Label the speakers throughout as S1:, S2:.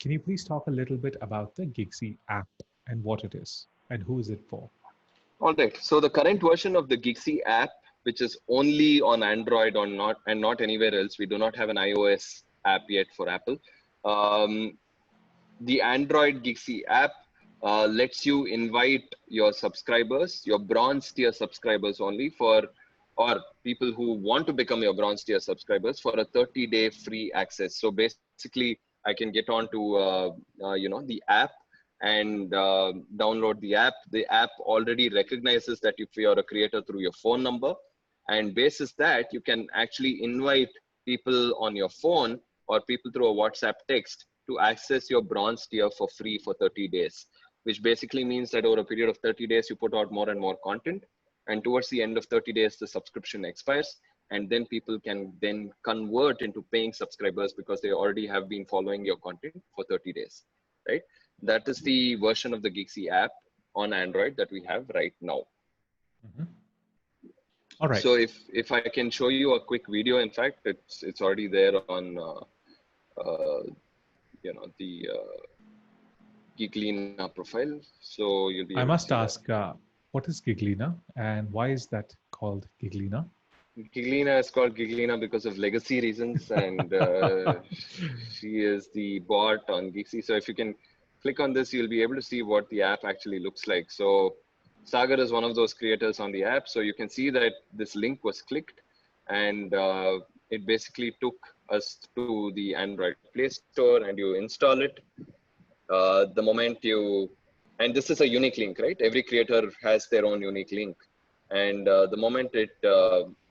S1: can you please talk a little bit about the Gixie app and what it is and who is it for?
S2: All right. So the current version of the Gixie app, which is only on Android or not, and not anywhere else. We do not have an iOS app yet for Apple. Um, the Android Gixie app lets you invite your subscribers, your bronze tier subscribers only or people who want to become your bronze tier subscribers for a 30-day free access. So basically, I can get onto the app and download the app. The app already recognizes that if you are a creator through your phone number, and basis that you can actually invite people on your phone or people through a WhatsApp text to access your bronze tier for free for 30 days, which basically means that over a period of 30 days, you put out more and more content. And towards the end of 30 days, the subscription expires. And then people can then convert into paying subscribers because they already have been following your content for 30 days, right? That is the version of the Gixie app on Android that we have right now.
S1: Mhm. All right.
S2: So if I can show you a quick video, in fact, it's already there on the Giglina profile. So you'll be
S1: I
S2: able to
S1: must
S2: see that.
S1: ask, what is Giglina and why is that called Giglina?
S2: Giglina is called Giglina because of legacy reasons, and she is the bot on Gixie. So if you can click on this, you'll be able to see what the app actually looks like. So Sagar is one of those creators on the app. So you can see that this link was clicked, and it basically took us to the Android Play Store, and you install it. The moment and this is a unique link, right? Every creator has their own unique link. And the moment it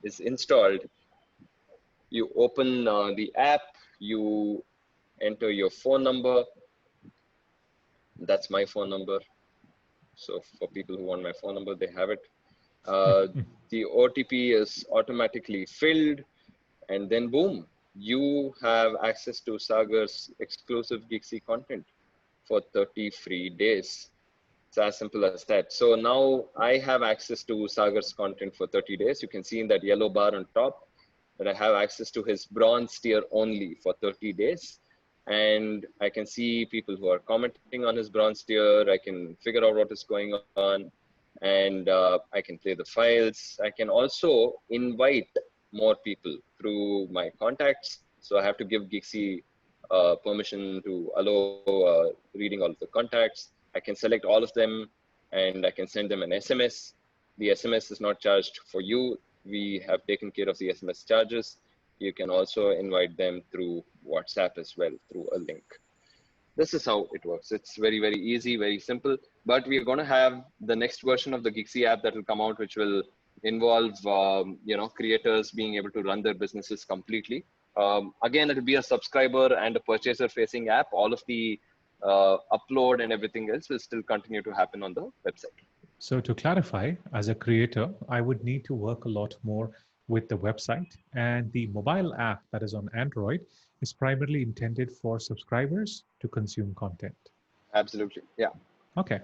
S2: is installed, you open the app, you enter your phone number. That's my phone number. So for people who want my phone number, they have it. The OTP is automatically filled, and then boom, you have access to Sagar's exclusive Gixie content for 30 free days. It's as simple as that. So now I have access to Sagar's content for 30 days. You can see in that yellow bar on top that I have access to his bronze tier only for 30 days. And I can see people who are commenting on his bronze tier. I can figure out what is going on, and I can play the files. I can also invite more people through my contacts. So I have to give Gixie permission to allow reading all of the contacts. I can select all of them, and I can send them an SMS. The SMS is not charged for you. We have taken care of the SMS charges. You can also invite them through WhatsApp as well, through a link. This is how it works. It's very, very easy, very simple. But we're going to have the next version of the Gixie app that will come out, which will involve creators being able to run their businesses completely. Again, it'll be a subscriber and a purchaser-facing app. All of the upload and everything else will still continue to happen on the website.
S1: So to clarify, as a creator, I would need to work a lot more with the website, and the mobile app that is on Android is primarily intended for subscribers to consume content.
S2: Absolutely. Yeah.
S1: Okay.